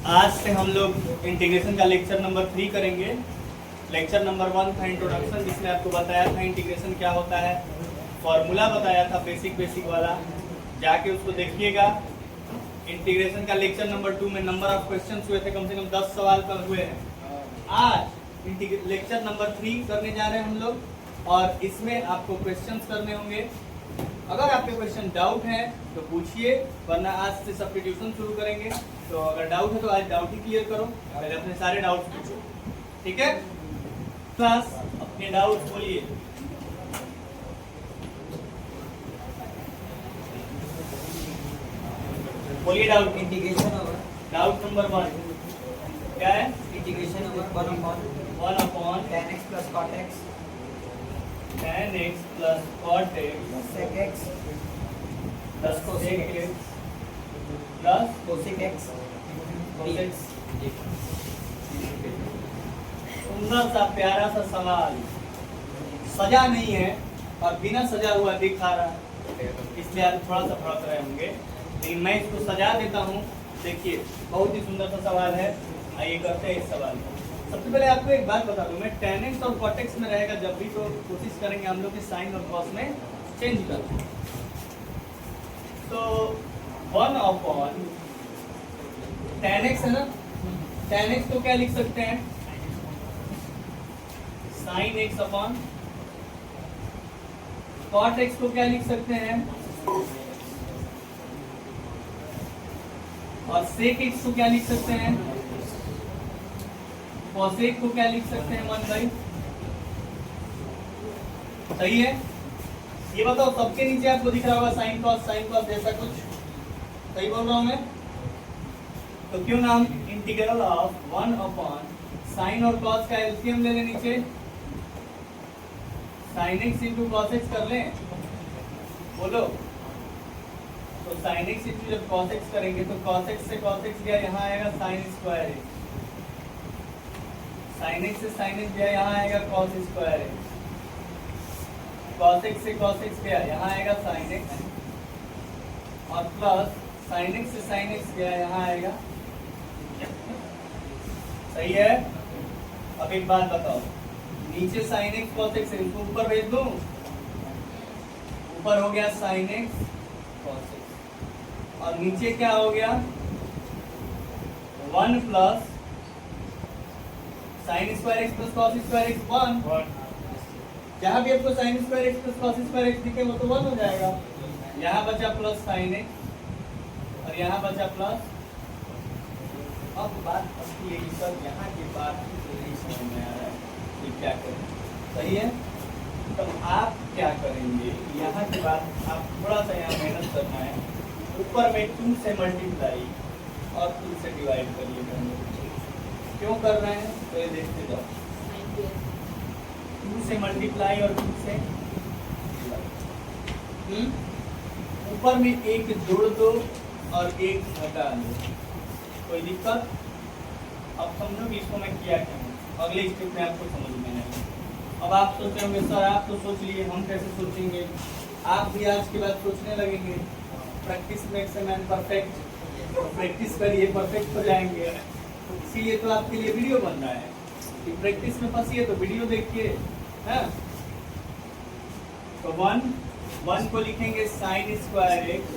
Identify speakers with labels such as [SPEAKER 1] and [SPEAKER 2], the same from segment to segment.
[SPEAKER 1] आज से हम लोग इंटीग्रेशन का लेक्चर नंबर 3 करेंगे। लेक्चर नंबर 1 था इंट्रोडक्शन, जिसमें आपको बताया था इंटीग्रेशन क्या होता है, फॉर्मूला बताया था बेसिक वाला, जाके उसको देखिएगा। इंटीग्रेशन का लेक्चर नंबर 2 में नंबर ऑफ क्वेश्चंस हुए थे, कम से कम 10 सवाल पर हुए हैं। आज लेक्चर नंबर 3 करने जा रहे हैं हम लोग, और इसमें आपको क्वेश्चंस करने होंगे। अगर आपके क्वेश्चन डाउट है तो पूछिए, वरना आज से सब्स्टिट्यूशन शुरू करेंगे। तो अगर डाउट है तो आज डाउट ही क्लियर करो, पहले अपने सारे डाउट्स पूछो, ठीक है। क्लास अपने डाउट्स बोलिए। बोलिए doubt.
[SPEAKER 2] Integration over
[SPEAKER 1] doubt number 1 क्या है?
[SPEAKER 2] Integration over
[SPEAKER 1] 1 upon
[SPEAKER 2] tan x plus cot x
[SPEAKER 1] tan x plus cot x
[SPEAKER 2] sec x
[SPEAKER 1] plus cosec x plus
[SPEAKER 2] cosec x
[SPEAKER 1] cosec। सुंदर सा प्यारा सा सवाल, सजा नहीं है और बिना सजा हुआ दिखा रहा है, इसलिए आप थोड़ा सा फड़क रहे होंगे, लेकिन मैं इसको सजा देता हूँ। देखिए बहुत ही सुंदर सा सवाल है। आइए करते हैं इस सवाल को। सबसे पहले आपको एक बात बता दूं, मैं tan x और cot x में रहेगा जब भी, तो कोशिश करेंगे हम लोग साइन और cos में चेंज कर। तो 1 अपॉन tan x है ना, tan x को क्या लिख सकते हैं? sin x upon cot x को क्या लिख सकते हैं? और sec x को क्या लिख सकते हैं? cosec को क्या लिख सकते हैं? 1/। सही है। ये बताओ, सबके नीचे आपको दिख रहा होगा साइन कॉस जैसा कुछ, सही बोल रहा हूं मैं? तो क्यों ना हम इंटीग्रल ऑफ 1 अपॉन साइन और कॉस का एलसीएम ले लें नीचे, sine x into cos x कर लें। बोलो। तो साइन एक्स इंटू जब कॉस एक्स करेंगे तो कॉस एक्स से कॉस एक्स गया, यहाँ आएगा sign square x. Sine x से साइन एक्स गया, यहाँ आएगा cos square x. Cos x से कॉस एक्स गया, यहाँ आएगा साइन एक्स, और प्लस साइन एक्स से साइन एक्स गया, यहाँ आएगा। सही है। अब एक बात बताओ, नीचे साइन एक्स कॉस एक्स, इनको ऊपर भेज दूं। ऊपर हो गया साइन एक्स कॉस एक्स, और नीचे क्या हो गया? 1 plus sign square x plus cos square x 1। जहां भी आपको sign square x plus cos square x दिखे वो तो 1 हो जाएगा। यहाँ बचा प्लस साइन एक्स और यहाँ बचा प्लस। अब बात असली है सर, यहाँ की बात नहीं समझ में आ रहा है कि क्या करें। सही है। तो आप क्या करेंगे, यहाँ की बात आप थोड़ा सा यहाँ मेहनत करना है। ऊपर में 2 से मल्टीप्लाई और 2 से डिवाइड करिएगा। क्यों कर रहे हैं तो ये देखते जाओ। 2 से मल्टीप्लाई और 2 से ऊपर में एक जोड़ दो और एक घटा दो, कोई दिक्कत? अब समझो कि इसको मैं किया क्या हूँ, अगले स्टेप में आपको समझ में नहीं। अब आप सोचे होंगे सर आप तो सोच लिए, हम कैसे सोचेंगे? आप भी आज के बाद सोचने लगेंगे। Practice makes a man perfect, तो प्रैक्टिस करिए, परफेक्ट हो जाएंगे। इसीलिए तो आपके लिए वीडियो बन रहा है कि प्रैक्टिस में फंसिए तो वीडियो देखिए, है। तो 1 को लिखेंगे sign square x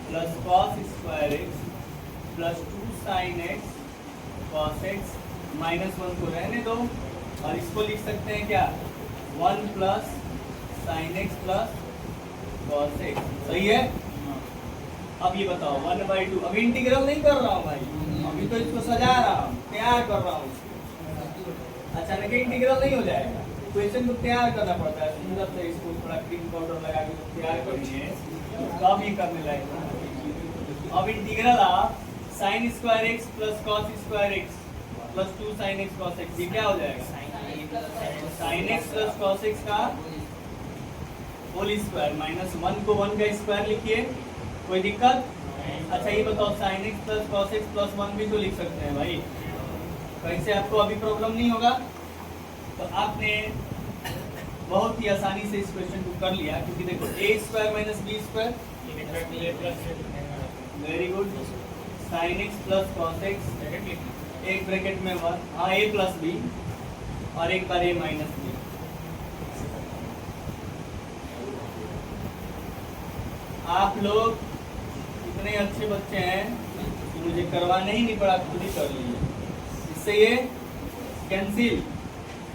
[SPEAKER 1] plus cos square x plus 2 sine x cos x, -1 को रहने दो, और इसको लिख सकते हैं क्या? 1 plus sine x plus cos x. सही है। अब ये बताओ 1/2, अभी इंटीग्रल नहीं कर रहा हूँ भाई, अभी तो इसको सजा रहा हूँ, तैयार कर रहा हूँ। अचानक इंटीग्रल नहीं हो जाएगा, क्वेश्चन को तैयार करना पड़ता है। सुंदर से इसको थोड़ा क्रीम पाउडर लगा के तैयार करिए, तब ये करने लगेगा। अब integral of sign square x plus cos square x plus 2 sine x cos x, ये क्या हो जाएगा? Sine x plus cos x का होल स्क्वायर, -1 को 1 का स्क्वायर लिखिए, कोई दिक्कत? अच्छा ये बताओ, sine x plus cos x plus 1 भी तो लिख सकते हैं भाई, कहीं से आपको अभी प्रॉब्लम नहीं होगा। तो आपने बहुत ही आसानी से इस क्वेश्चन को कर लिया, क्योंकि देखो a² - b², very good. Sine x plus cos x, एक ब्रैकेट में 1, हाँ ए प्लस बी, और एक बार ए माइनस बी। आप लोग इतने अच्छे बच्चे हैं कि मुझे करवाने ही नहीं पड़ा, खुद ही कर लिए। इससे ये कैंसिल,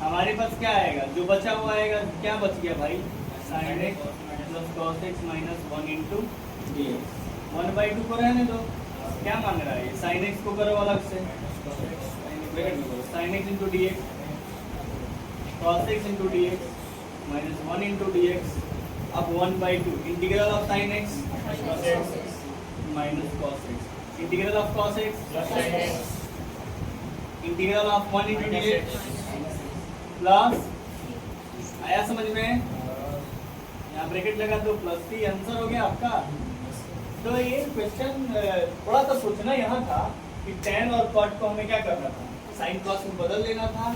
[SPEAKER 1] हमारे पास क्या आएगा, जो बचा हुआ आएगा, क्या बच गया भाई, sine x plus cos x minus 1 into D x. 1/2 को रहने दो, क्या मांग रहा है ये, साइन एक्स को करो अलग से, sine x into D x, cos x into D x minus 1 into D x. अब 1/2 integral of sine x minus cos x, integral of cos x integral of 1 into D x plus, आया समझ में, यहाँ bracket लगा दो, plus सी, answer हो गया आपका। तो ये क्वेश्चन थोड़ा सा सोचना यहाँ था कि tan और cot को हमें क्या करना था, साइन कॉस में बदल लेना था।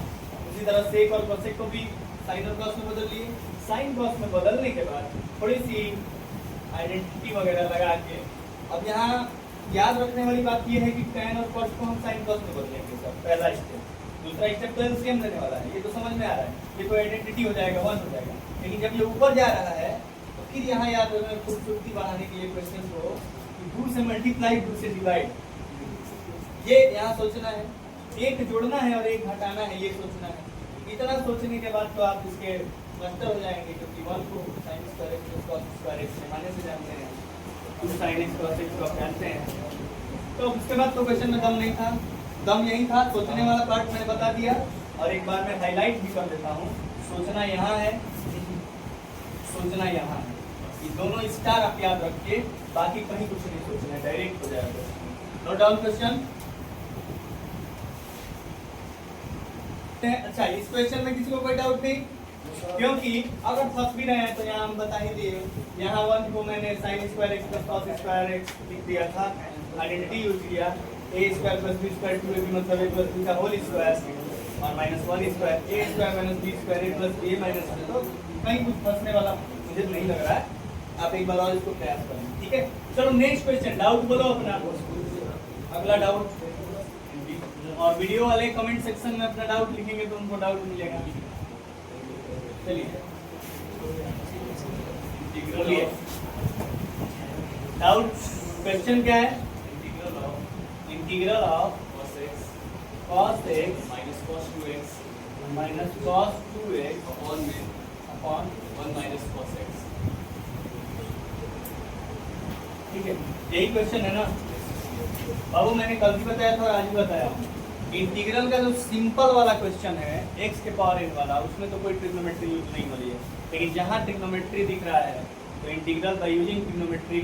[SPEAKER 1] उसी तरह सेक और कोसेक को भी साइन और कॉस में बदल लिए। साइन कॉस में बदलने के बाद थोड़ी सी आइडेंटिटी वगैरह लगा के, अब यहाँ याद रखने वाली बात ये है कि tan और cot को हम साइन कॉस में बदलेंगे सर, पहला स्टेप। दूसरा स्टेप तो एलसीएम लेने वाला है, ये तो समझ में आ रहा है, ये तो आइडेंटिटी हो जाएगा, 1 हो जाएगा। लेकिन जब ये ऊपर जा रहा है तो फिर यहाँ याद रखना, खूबसूरती बढ़ाने के लिए क्वेश्चन को, 2 से मल्टीप्लाई, 2 से डिवाइड, ये यहाँ सोचना है, एक जोड़ना है और एक घटाना है, ये सोचना है। इतना सोचने के बाद तो आप इसके मास्टर हो जाएंगे, क्योंकि 1 को sin square x plus cos square x से माने से जानते हैं, 2 sin x cos x को जानते हैं। तो उसके बाद तो क्वेश्चन में दम नहीं था, दम यही था, सोचने वाला पार्ट मैंने बता दिया। और एक बार मैं हाईलाइट भी कर देता हूँ, सोचना यहाँ है, सोचना यहाँ है, ये दोनों स्टार आप याद रखिए, बाकी कहीं कुछ नहीं सोचना है, डायरेक्ट हो जाएगा। Note down question. अच्छा, इस क्वेश्चन में किसी को कोई डाउट नहीं, क्योंकि अगर फंस भी रहे हैं तो यहाँ हम बता ही दिए, यहाँ 1 को मैंने sin square x plus cos square x लिख दिया था, आइडेंटिटी यूज किया, a square plus b square 2ab मतलब a प्लस b का होल स्क्वायर और minus 1 square, a square minus b square a plus b minus 1। तो कहीं कुछ फंसने वाला मुझे तो नहीं लग रहा है, आप एक बार और इसको प्रयास करें, ठीक है। चलो नेक्स्ट क्वेश्चन, डाउट बोलो अपना, अगला डाउट। और वीडियो वाले कमेंट सेक्शन में अपना डाउट लिखेंगे तो उनको डाउट मिलेगा। चलिए बोलिए, डाउट क्वेश्चन क्या है, integral of cos x
[SPEAKER 3] minus cos 2x
[SPEAKER 1] minus cos 2x
[SPEAKER 3] upon 1 minus cos x।
[SPEAKER 1] ठीक है, यही क्वेश्चन है ना बाबू, मैंने कल भी बताया था और आज भी बताया। इंटीग्रल का जो सिंपल वाला क्वेश्चन है x के पावर n वाला, उसमें तो कोई ट्रिग्नोमेट्री यूज नहीं हो रही है, लेकिन जहाँ ट्रिग्नोमेट्री दिख रहा है तो इंटीग्रल बाय यूजिंग ट्रिग्नोमेट्री,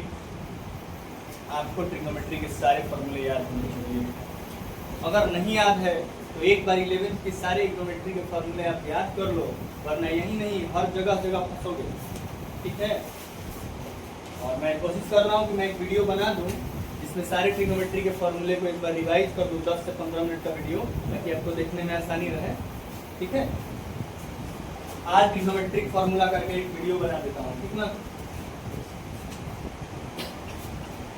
[SPEAKER 1] आपको ट्रिग्नोमेट्री के सारे फॉर्मूले याद होने चाहिए। अगर नहीं याद है तो एक बार 11th के सारे ट्रिग्नोमेट्री के फॉर्मूले आप याद कर लो, वरना यही नहीं हर जगह फंसोगे, ठीक है। और मैं कोशिश कर रहा हूँ कि मैं एक वीडियो बना दूँ जिसमें सारे ट्रिग्नोमेट्री के फॉर्मूले को एक बार रिवाइज कर दूँ, 10 से 15 मिनट का वीडियो, ताकि आपको देखने में आसानी रहे, ठीक है। आज ट्रिग्नोमेट्रिक फॉर्मूला करके एक वीडियो बना देता हूँ, ठीक ना।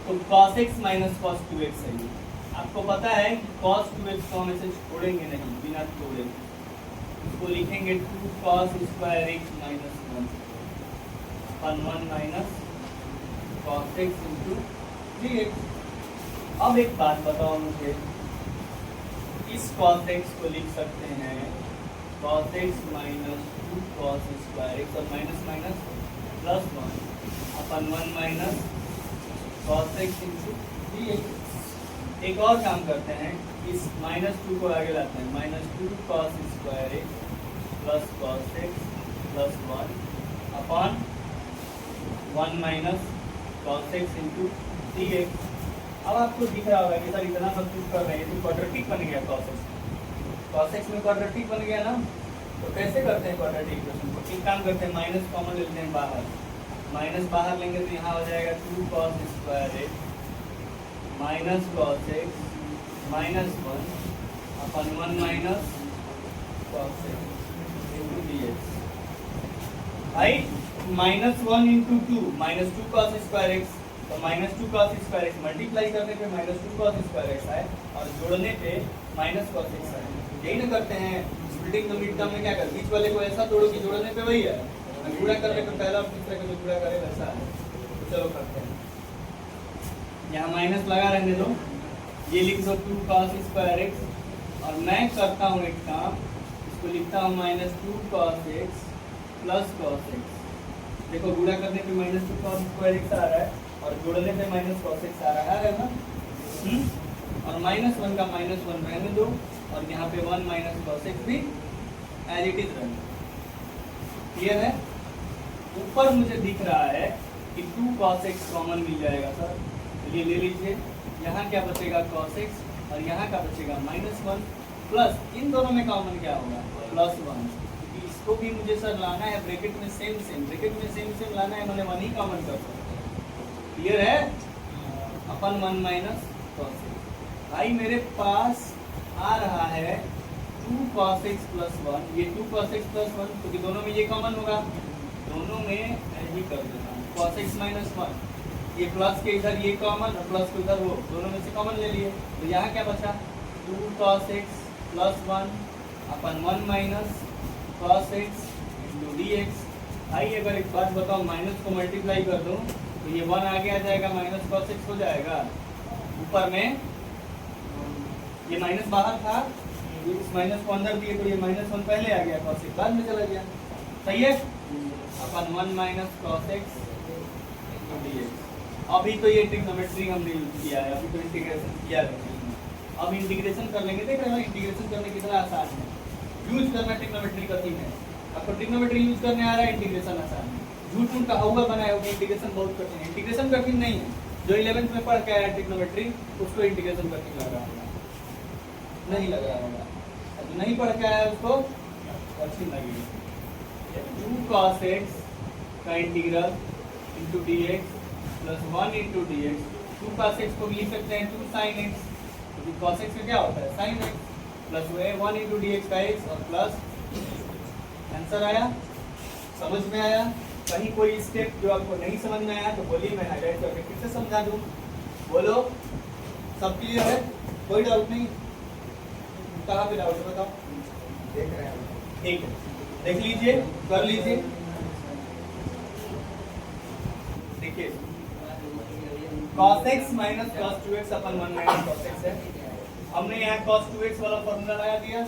[SPEAKER 1] तो cos x minus cos 2x है, आपको पता है कि cos 2x को हम ऐसे छोड़ेंगे नहीं, बिना छोड़े इसको लिखेंगे 2 cos स्क्वायर x माइनस 1 अपन 1 minus cos x into 3x। अब एक बात बताओ मुझे, इस cos x को लिख सकते हैं cos x minus 2 cos square x और माइनस माइनस प्लस 1 अपन 1 minus cos x into 3x। एक और काम करते हैं, इस -2 को आगे लाते हैं, -2 cos square x plus cos x plus 1 upon 1 minus cos x into 3x। अब आपको दिख रहा होगा कि सर इतना सब कुछ कर रहे हैं, तो क्वाड्रेटिक बन गया cos x में क्वाड्रेटिक बन गया ना। तो कैसे करते हैं क्वाड्रेटिक इक्वेशन को, एक काम करते हैं, माइनस कॉमन लेते हैं बाहर, माइनस बाहर लेंगे तो यहाँ हो जाएगा 2 cos square x minus cos x minus 1 अपन 1 minus cos x into dx। भाई -1 इंटू 2 -2 cos स्क्वायर x तो -2 cos स्क्वायर एक्स मल्टीप्लाई करने पे -2 cos स्क्वायर एक्स आए और जोड़ने पे -cos एक्स आए। यही ना करते हैं स्प्लिटिंग द मिड टर्म में, क्या कर बीच वाले को ऐसा तोड़ो कि जोड़ने पे वही है, गुणा करने पे पहला और दूसरा का जो गुणा करे वैसा है। तो चलो करते हैं, यहाँ माइनस लगा रहने दो, ये लिख दो 2 cos स्क्वायर एक्स और मैं करता हूँ एक काम, इसको लिखता हूँ -2 cos x plus cos x. देखो गुणा करने पे -2 cos स्क्वायर एक्स आ रहा है और जोड़ने पे -cos एक्स आ रहा है ना। और -1 का -1 रहने दो और यहाँ पे 1 cos एक्स भी एज इट इज रहने दो। क्लियर है? ऊपर मुझे दिख रहा है कि 2 cos x कॉमन मिल जाएगा सर, ये ले लीजिए। यहाँ क्या बचेगा cos x और यहाँ का बचेगा -1 प्लस इन दोनों में कॉमन क्या होगा +1। इसको भी मुझे सर लाना है ब्रैकेट में सेम ब्रैकेट में सेम लाना है, मैंने 1 ही कॉमन कर सकता। क्लियर है? अपन 1 cos x भाई मेरे पास आ रहा है 2 cos x + 1, ये 2 cos x + 1 क्योंकि दोनों में ये कॉमन होगा, दोनों में यही कर देता हूँ cos x - 1, ये प्लस के इधर ये कॉमन और प्लस के उधर वो, दोनों में से कॉमन ले लिए। तो यहाँ क्या बचा 2 cos x + 1 अपन 1 - cos x × dx। भाई अगर एक बात बताओ, माइनस को मल्टीप्लाई कर दूँ तो ये 1 आगे आ जाएगा, -cos x हो जाएगा। ऊपर में ये माइनस बाहर था, इस माइनस को अंदर दिए तो ये -1 पहले आ गया, cos x बाद में चला गया। सही है? अपन 1 - cos x × dx। अभी तो ये ट्रिग्नोमेट्री हमने यूज किया है, अभी तो इंटीग्रेशन किया है। अब इंटीग्रेशन कर लेंगे, देख रहे हो इंटीग्रेशन करने कितना आसान है, यूज करना ट्रिग्नोमेट्री कठिन है। आपको ट्रिग्नोमेट्री यूज करने आ रहा है, इंटीग्रेशन आसान है। झूठ मूठ का हुआ बनाए होगा, इंटीग्रेशन बहुत कठिन है। इंटीग्रेशन कठिन नहीं है, जो 11th में पढ़ के आया ट्रिग्नोमेट्री उसको इंटीग्रेशन कठिन लग रहा होगा, नहीं लग रहा होगा। जो नहीं पढ़ के आया उसको कठिन लगेगा। 2 cos x का integral × dx + 1 × dx। 2 cos x को भी लिख सकते हैं 2 sin x, क्योंकि cos x का क्या होता है sin x, प्लस 1 × dx का x और प्लस। आंसर आया? समझ में आया? कहीं कोई स्टेप जो आपको नहीं समझ में आया तो बोलिए, मैं हाईलाइट करके फिर से समझा दूँ। बोलो, सब क्लियर है? कोई डाउट नहीं? कहाँ पे डाउट है बताओ?
[SPEAKER 2] देख रहे हैं।
[SPEAKER 1] ठीक है, देख लीजिए, कर लीजिए। देखिए cos x - cos 2x अपन 1 - cos x है। हमने यहाँ cos 2x वाला फॉर्मूला लगा दिया,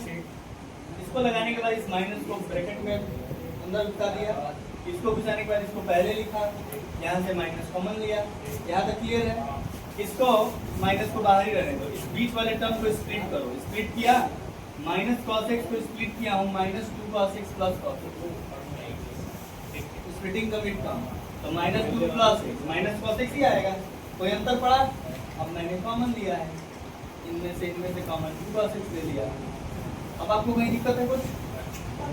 [SPEAKER 1] इसको लगाने के बाद इस माइनस को ब्रैकेट में अंदर लिखा दिया, इसको घुसाने के बाद इसको पहले लिखा, यहाँ से माइनस कॉमन लिया। यहाँ तक क्लियर है? इसको माइनस को बाहर ही रहने दो, इस बीच वाले टर्म को स्प्लिट करो। स्प्लिट किया, -cos x को स्प्लिट किया हूँ -2 cos x + cos x, splitting the mid term. तो -2 + cos x ही आएगा, कोई अंतर पड़ा? अब मैंने कॉमन लिया है, इनमें से कॉमन 2 cos x ले लिया। अब आपको कहीं दिक्कत है कुछ?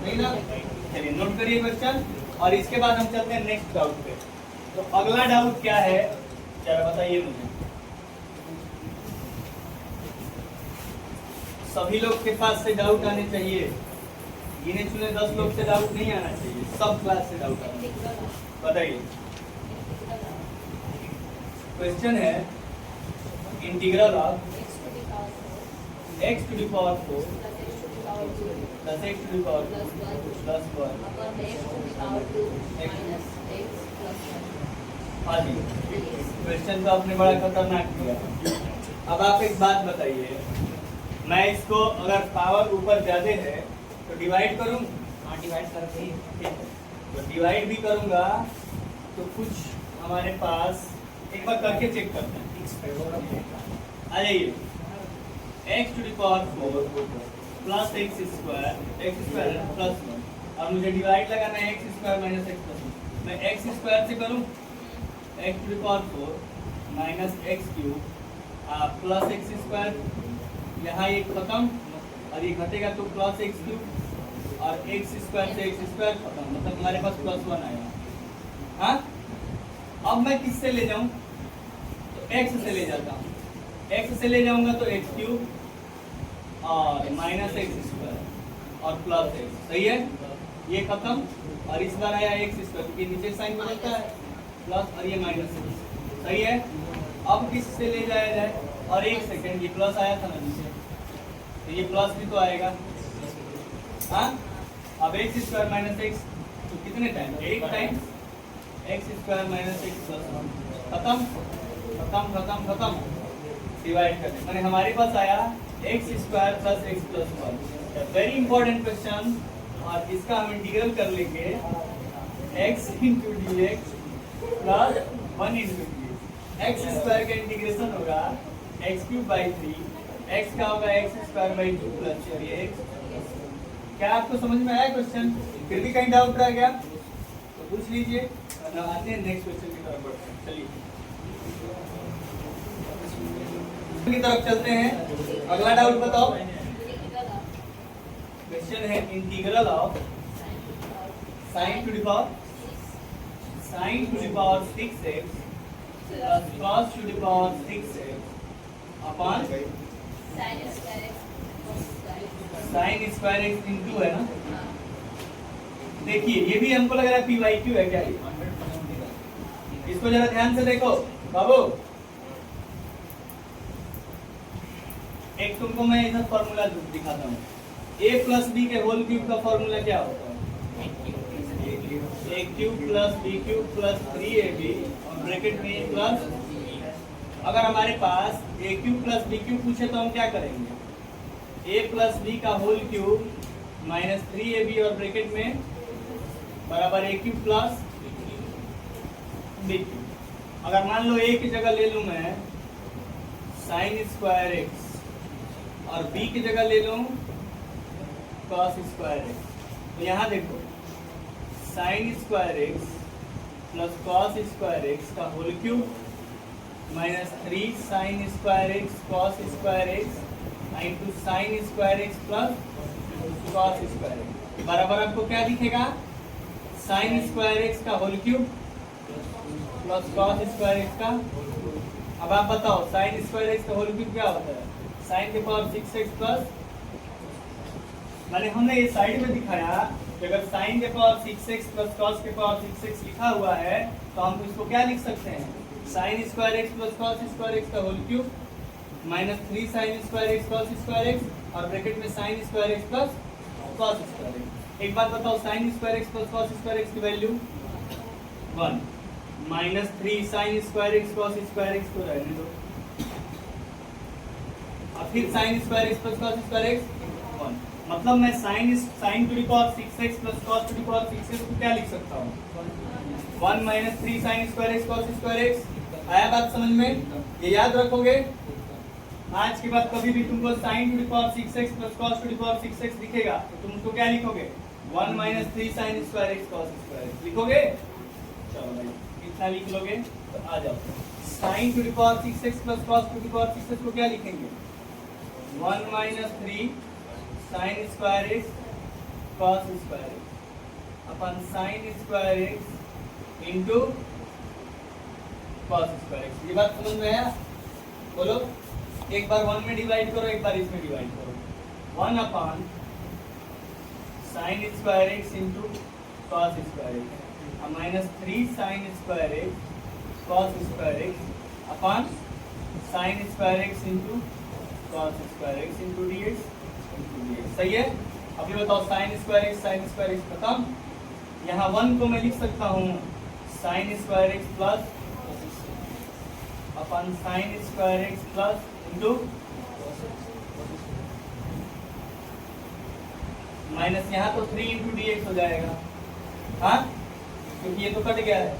[SPEAKER 1] नहीं ना? चलिए नोट करिए क्वेश्चन, और इसके बाद हम चलते हैं नेक्स्ट डाउट पे। तो अगला डाउट क्या है जरा बताइए मुझे। सभी लोग के पास से डाउट आने चाहिए, गिने चुने 10 लोग से डाउट नहीं आना चाहिए, सब क्लास से डाउट आना चाहिए। बताइए, क्वेश्चन है integral of x to the power 4 plus x to the power 2 plus 1 हाँ जी, क्वेश्चन तो आपने बड़ा खतरनाक किया। अब आप एक बात बताइए, मैं इसको अगर पावर ऊपर ज्यादा है तो डिवाइड करूं?
[SPEAKER 2] हाँ, डिवाइड करके ही।
[SPEAKER 1] ठीक है, तो डिवाइड भी करूंगा तो कुछ हमारे पास, एक बार करके चेक करते हैं। आ जाइए, x to the power 4 plus x square plus 1, और मुझे डिवाइड लगाना है x square minus x plus 1। मैं x स्क्वायर से करूं, x to the power 4 minus x cube plus x square, यहाँ ये खत्म और ये घटेगा तो प्लस x क्यूब, और x स्क्वायर से x स्क्वायर खत्म, मतलब हमारे पास +1 आएगा। हाँ, अब मैं किससे ले जाऊं? तो x से ले जाता हूँ, x से ले जाऊंगा तो x क्यूब और माइनस x स्क्वायर और प्लस x। सही है? ये खत्म और इस बार आया x स्क्वायर, क्योंकि नीचे साइन बदलता है, प्लस और ये माइनस x। सही है। अब किससे ले जाया जाए, और एक सेकंड, ये प्लस आया था ना नीचे, तो ये प्लस भी तो आएगा। हाँ, अब एक्स स्क्वायर माइनस एक्स, तो कितने टाइम, एक time x square minus x plus 1, खत्म खत्म खत्म खत्म, डिवाइड करने मैंने हमारे पास आया x square plus x plus 1। Very important question, और इसका हम इंटीग्रल कर लेंगे x into D x plus 1 into D x. X square का इंटीग्रेशन होगा एक्स क्यूब बाई 3, एक्स का होगा x square by 2 plus 3x। क्या आपको समझ में आया क्वेश्चन? फिर भी कहीं डाउट रह गया तो पूछ लीजिए, अन्य नेक्स्ट क्वेश्चन की तरफ बढ़ते हैं। चलिए की तरफ चलते हैं। अगला डाउट बताओ। क्वेश्चन है integral of sine to the power 6x plus cos to the power 6x upon sine square x into है ना। देखिए ये भी हमको लग रहा है PYQ है क्या ये? इसको जरा ध्यान से देखो बाबू। एक तुमको मैं इधर फॉर्मूला दिखाता हूँ। a प्लस बी के होल क्यूब का फॉर्मूला क्या होता है? a cube plus B cube plus 3ab और ब्रैकेट में प्लस। अगर हमारे पास a cube plus B cube पूछे तो हम क्या करेंगे? a प्लस बी का होल क्यूब माइनस 3ab और ब्रैकेट में बराबर a cube plus B cube. अगर मान लो a की जगह ले लूं मैं साइन स्क्वायर एक्स और b की जगह ले लूं cos स्क्वायर एक्स, तो यहाँ देखो sine square x plus cos square x का whole cube minus 3 sine square x cos square x into sine square x plus cos square x बराबर आपको क्या दिखेगा? साइन स्क्वायर एक्स का whole cube plus cos square x का। अब आप बताओ साइन स्क्वायर एक्स का होल क्यूब क्या होता है? साइन के पावर 6x प्लस, मैंने हमने ये साइड में दिखाया कि अगर साइन के पावर 6x प्लस cos के पावर 6x लिखा हुआ है तो हम इसको क्या लिख सकते हैं? Sine square x plus cos square x का whole cube minus 3 sine square x cos square x और ब्रैकेट में sine square x plus cos square x. एक बात बताओ, sine square x plus cos square x की value 1 minus 3 sine square x cos square x को रहने दो, और फिर sine square x plus cos square x 1। मतलब मैं sine to the power 6x plus cos to the power 6x को क्या लिख सकता हूँ? 1 minus 3 sine square x cos square x. आया बात समझ में? ये याद रखोगे। आज के बाद कभी भी तुमको sine to the power 6x plus cos to the power 6x दिखेगा तो तुम उसको क्या लिखोगे? 1 minus 3 sine square x cos square x लिखोगे। चलो भाई इतना लिख लोगे तो आ जाओ। Sine to the power 6x plus cos to the power 6x को क्या लिखेंगे? 1 minus 3 sine square x cos square x अपन sine square x into cos square x. ये बात समझ में आया? बोलो, एक बार 1 में डिवाइड करो, एक बार इसमें डिवाइड करो। 1 upon sine square x into cos square x और minus 3 sine square x cos square x upon sine square x into cos square x into D x. सही है? अभी बताओ साइन स्क्वायर एक्स खत्म। यहाँ 1 को मैं लिख सकता हूँ साइन स्क्वायर एक्स प्लस अपन sine square x plus into minus यहाँ तो 3 इंटू डी एक्स हो जाएगा। हाँ, क्योंकि ये तो कट गया है।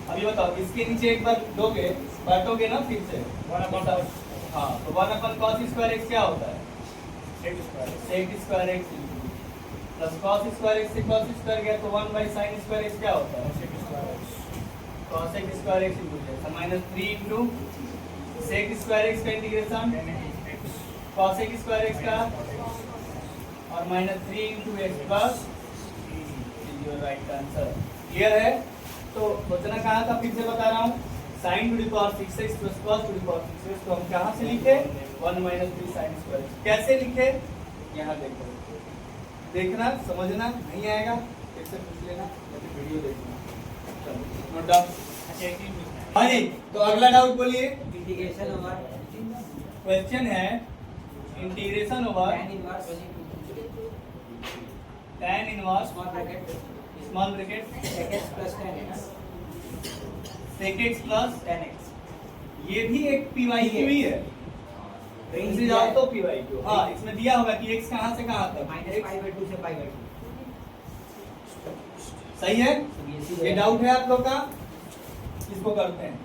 [SPEAKER 1] अभी बताओ इसके नीचे एक बार दोगे, बांटोगे ना फिर से 1 अपॉन, हाँ तो 1 अपॉन cos स्क्वायर एक्स क्या होता है? sec square x plus cos square x से cos स्क्वायर गया तो 1 बाई साइन स्क्वायर एक्स क्या होता है? cos square x into minus 3 into sec square x का इंटीग्रेशन cos स्क्वायर एक्स का और minus 3 into x plus your right answer. Clear है? तो सोचना कहाँ था, फिर से बता रहा हूँ। Sine to the power 6x plus cos to the power 6x तो हम कहाँ से लिखे? 1 माइनस 3 साइन स्क्वायर। कैसे लिखे? यहाँ देखो, देखना समझना, नहीं आएगा फिर से पूछ लेना या फिर वीडियो देखना। चलो नोट डाउन। अच्छा एक ही हाँ जी, तो अगला डाउट बोलिए।
[SPEAKER 2] इंटीग्रेशन ओवर
[SPEAKER 1] क्वेश्चन है integration over tan inverse small bracket
[SPEAKER 2] sec x plus tan x
[SPEAKER 1] sec x plus
[SPEAKER 2] tan x
[SPEAKER 1] ये भी एक PYQ ही है। इनसे जाओ तो PYQ। हाँ, इसमें दिया होगा कि x कहाँ से कहाँ तक
[SPEAKER 2] -π/2 से π/2
[SPEAKER 1] सही है। ये डाउट है आप लोग का, इसको करते हैं।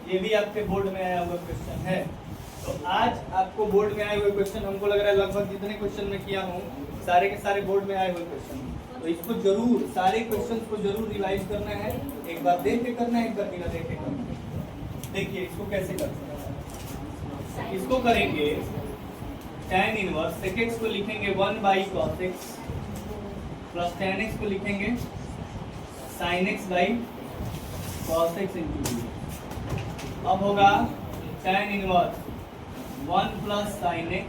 [SPEAKER 1] ये भी आपके बोर्ड में आया हुआ क्वेश्चन है। तो आज आपको बोर्ड में आए हुए क्वेश्चन, हमको लग रहा है लगभग जितने क्वेश्चन मैं किया हूँ सारे के सारे बोर्ड में आए हुए क्वेश्चन, तो इसको जरूर सारे क्वेश्चंस को जरूर रिवाइज करना है। एक बार देख के करना है, एक बार बिना देखे करना है। देखिए इसको कैसे करते हैं। इसको करेंगे tan इनवर्स sec x को लिखेंगे 1/cos x plus tan x को लिखेंगे sin x/cos x into d। अब होगा tan inverse 1 plus sin x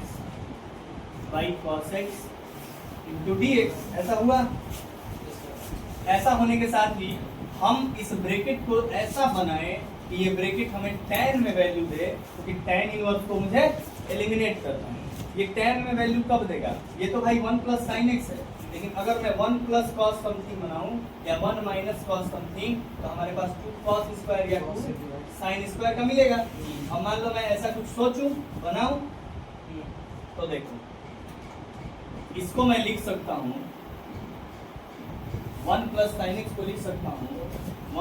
[SPEAKER 1] by cos x into dx। ऐसा हुआ। ऐसा होने के साथ ही हम इस ब्रैकेट को ऐसा बनाएं कि ये ब्रैकेट हमें tan में वैल्यू दे, क्योंकि tan इनवर्स को मुझे एलिमिनेट करना है। ये tan में वैल्यू कब देगा? ये तो भाई 1 प्लस sin x है, लेकिन अगर मैं 1 प्लस cos समथिंग बनाऊं या 1 माइनस cos समथिंग, तो हमारे पास 2 cos स्क्वायर या 2 sin स्क्वायर का मिलेगा। अब मान लो मैं ऐसा कुछ सोचूं, बनाऊं, तो देखो इसको मैं लिख सकता हूं 1 प्लस sin x को लिख सकता हूं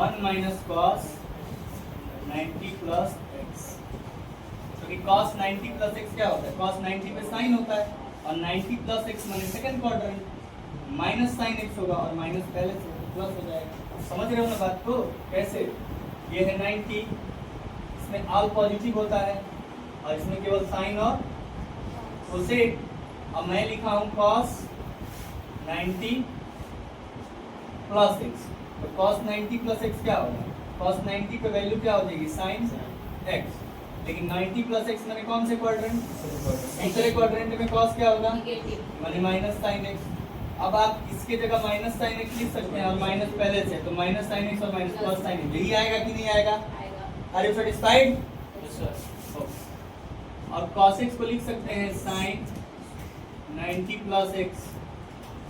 [SPEAKER 1] 1 माइनस cos 90 प्लस x, क्योंकि cos 90 प्लस x क्या होता है? cos 90 पे sin होता है, और 90 प्लस x माने second quadrant, minus sin x होगा और माइनस पहले से प्लस हो जाएगा। समझ रहे हो ना बात को? कैसे? ये है 90, इसमें ऑल पॉजिटिव होता है और इसमें केवल sin और कोसेक। अब मैं लिखा हूं cos 90 प्लस x, तो cos 90 प्लस x क्या होगा? cos 90 पे वैल्यू क्या हो जाएगी? sin x। लेकिन 90 प्लस x माने कौन से क्वाड्रेंट? दूसरे क्वाड्रेंट में cos क्या होगा? माने माइनस sin x। अब आप इसके जगह माइनस sin x लिख सकते हैं और माइनस पहले से, तो माइनस sin x और माइनस प्लस sin x, यही आएगा कि नहीं आएगा? Are you satisfied? और cos x को लिख सकते हैं sin 90 प्लस x,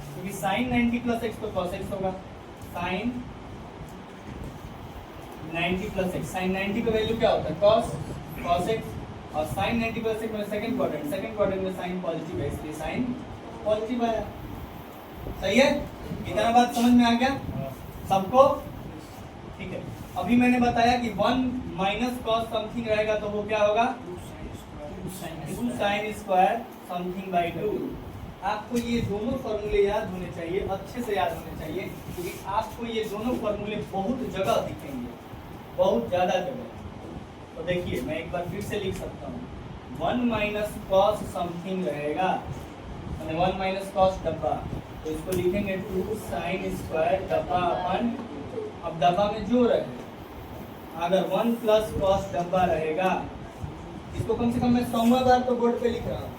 [SPEAKER 1] क्योंकि sin 90 प्लस x तो cos x होगा। sin 90 प्लस x, sin 90 का वैल्यू क्या होता है? cos x, और sin 90 प्लस x में सेकंड क्वाड्रेंट में sin पॉजिटिव है, इसलिए sin पॉजिटिव आया। सही है? इतना बात समझ में आ गया सबको? ठीक है। अभी मैंने बताया कि 1 माइनस cos समथिंग रहेगा तो वो क्या होगा? 2 sin स्क्वायर समथिंग बाई 2। आपको ये दोनों फॉर्मूले याद होने चाहिए, अच्छे से याद होने चाहिए, क्योंकि आपको ये दोनों फॉर्मूले बहुत जगह दिखेंगे, बहुत ज्यादा जगह। तो देखिए मैं एक बार फिर से लिख सकता हूँ 1 माइनस cos समथिंग रहेगा, 1 माइनस cos डब्बा, तो इसको लिखेंगे 2 sin स्क्वायर डब्बा अपन, अब डब्बा में जो रहे, अगर 1 प्लस cos डब्बा रहेगा, इसको कम से कम मैं 100 बार तो बोर्ड पे लिख रहा हूँ,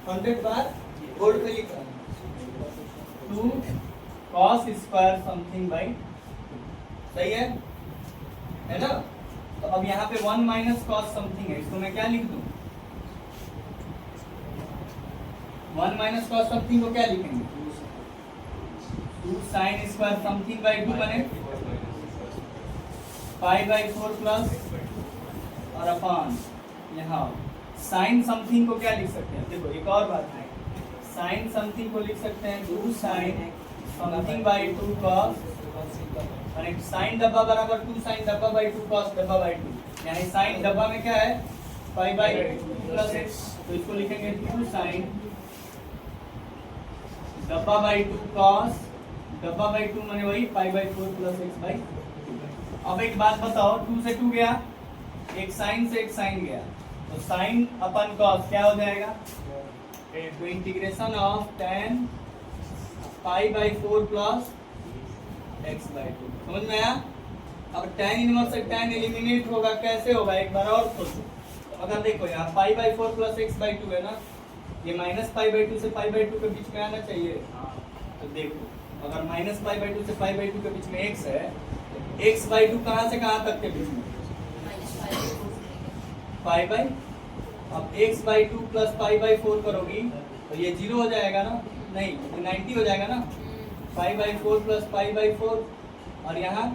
[SPEAKER 1] 100 बार बोर्ड पे लिख रहा हूँ। 2 cos स्क्वायर समथिंग बाई, सही है ना? तो अब यहाँ पे 1 माइनस cos समथिंग है, इसको मैं क्या लिख दूँ? 1 माइनस cos समथिंग को क्या लिखेंगे? 2 sin स्क्वायर समथिंग बाई 2 बने π/4 प्लस और अपॉन यहाँ sin समथिंग को क्या लिख सकते हैं? देखो एक और बात है, sin समथिंग को लिख सकते हैं 2 sin समथिंग बाई 2 cos, और sin डब्बा बराबर 2 sin डब्बा बाई 2 cos डब्बा बाई 2। यहाँ sin डब्बा में क्या है? π/2 प्लस x, तो इसको लिखेंगे 2 sin डब्बा बाई 2 cos डब्बा बाई 2 माने वही π/4 प्लस x बाई 2। अब एक बात बताओ, 2 से 2 गया, एक sin से एक sin गया, तो sin अपन cos क्या हो जाएगा? तो integration of tan π/4 plus x by 2। समझ में आया? अब tan इनवर्स से tan एलिमिनेट होगा, कैसे होगा? एक बार और सोचो। अगर देखो यहाँ π/4 प्लस x बाई 2 है ना, ये माइनस π/2 से π/2 के बीच में आना चाहिए। तो देखो अगर माइनस π/2 से π/2 के बीच में x है, x/2 कहाँ से कहाँ तक के बीच में? पाई बाई, अब x/2 प्लस पाई बाई 4 करोगी तो ये 0 हो जाएगा ना, नहीं 90 हो जाएगा ना, pi by 4 plus pi by 4 और यहाँ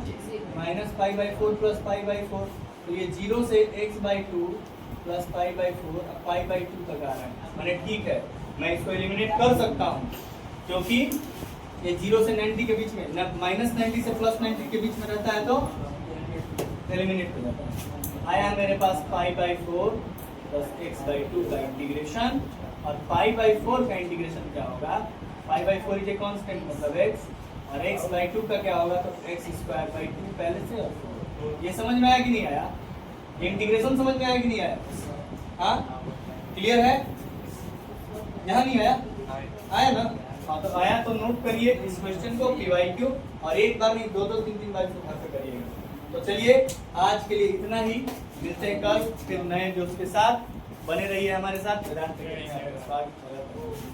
[SPEAKER 1] minus pi by 4 plus pi by 4, तो ये 0 से x/2 प्लस पाई बाई 4 अब पाई बाई 2 तक आ रहा है। मैंने ठीक है, मैं इसको एलिमिनेट कर सकता हूँ क्योंकि ये 0 से 90 के बीच में, माइनस 90 से प्लस 90 के बीच में रहता है तो एलिमिनेट हो जाता है। आया मेरे पास पाई बाई 4 प्लस x/2 का इंटीग्रेशन, और पाई बाई 4 का इंटीग्रेशन क्या होगा? Pi by 4 is a constant मतलब x, और x/2 का क्या होगा? तो x²/2 पहले से और 4। ये समझ में आया कि नहीं आया? ये इंटीग्रेशन समझ में आया कि नहीं आया? हाँ, क्लियर है? यहाँ नहीं आया? आया ना? हाँ, तो आया तो नोट करिए इस क्वेश्चन को PYQ, और एक बार नहीं 2-2 3-3 बार घर पे करिएगा। तो चलिए आज के लिए इतना ही, मिलते हैं कल फिर नए जोश के साथ। बने रहिए हमारे साथ। वेदांत अकेडमी में आपका स्वागत है।